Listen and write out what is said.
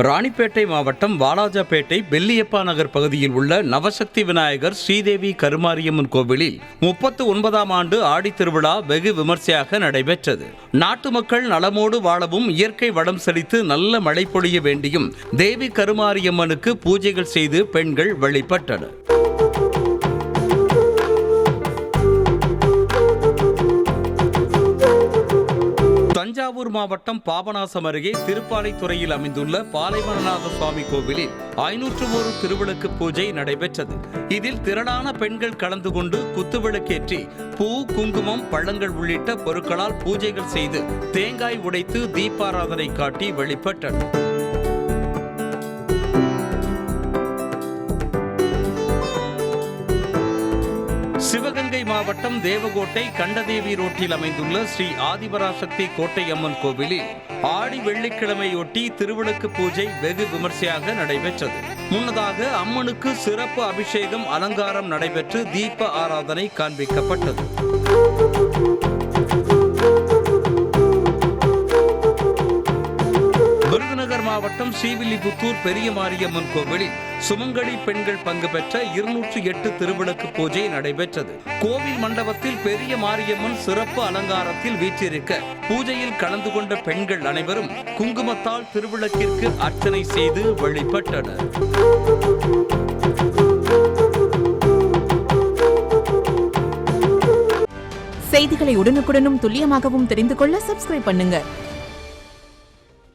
ராணிப்பேட்டை மாவட்டம் வாலாஜாபேட்டை பெல்லியப்பா நகர் பகுதியில் உள்ள நவசக்தி விநாயகர் ஸ்ரீதேவி கருமாரியம்மன் கோவிலில் 39ஆம் ஆண்டு ஆடி திருவிழா வெகு விமர்சையாக நடைபெற்றது. நாட்டு மக்கள் நலமோடு வாழவும் இயற்கை வளம் செழித்து நல்ல மழை பொழிய வேண்டியும் தேவி கருமாரியம்மனுக்கு பூஜைகள் செய்து பெண்கள் வழிபட்டனர். தஞ்சாவூர் மாவட்டம் பாபநாசம் அருகே திருப்பாலைத்துறையில் அமைந்துள்ள பாலைவனநாத சுவாமி கோவிலில் 501 திருவிளக்கு பூஜை நடைபெற்றது. இதில் திரளான பெண்கள் கலந்து கொண்டு குத்துவிளக்கேற்றி பூ, குங்குமம், பழங்கள் உள்ளிட்ட பொருட்களால் பூஜைகள் செய்து தேங்காய் உடைத்து தீபாராதனை காட்டி வழிபட்டனர். சிவகங்கை மாவட்டம் தேவகோட்டை கண்டதேவி ரோட்டில் அமைந்துள்ள ஸ்ரீ ஆதிபராசக்தி கோட்டை அம்மன் கோவிலில் ஆடி வெள்ளிக்கிழமையொட்டி திருவிளக்கு பூஜை வெகு விமர்சையாக நடைபெற்றது. முன்னதாக அம்மனுக்கு சிறப்பு அபிஷேகம், அலங்காரம் நடைபெற்று தீப ஆராதனை காண்பிக்கப்பட்டது. விருதுநகர் மாவட்டம் ஸ்ரீவில்லிபுத்தூர் பெரிய மாரியம்மன் கோவிலில் சுமங்கலி பெண்கள் பங்கு பெற்ற 208 திருவிளக்கு பூஜை நடைபெற்றது. கோவில் மண்டபத்தில் பெரிய மாரியம்மன் சிறப்பு அலங்காரத்தில் வீற்றிருக்க பூஜையில் கலந்து கொண்ட பெண்கள் அனைவரும் குங்குமத்தால் திருவிளக்கிற்கு அர்ச்சனை செய்து வழிபட்டனர். செய்திகளை உடனுக்குடனும் துல்லியமாகவும் தெரிந்து கொள்ள சப்ஸ்கிரைப் பண்ணுங்க.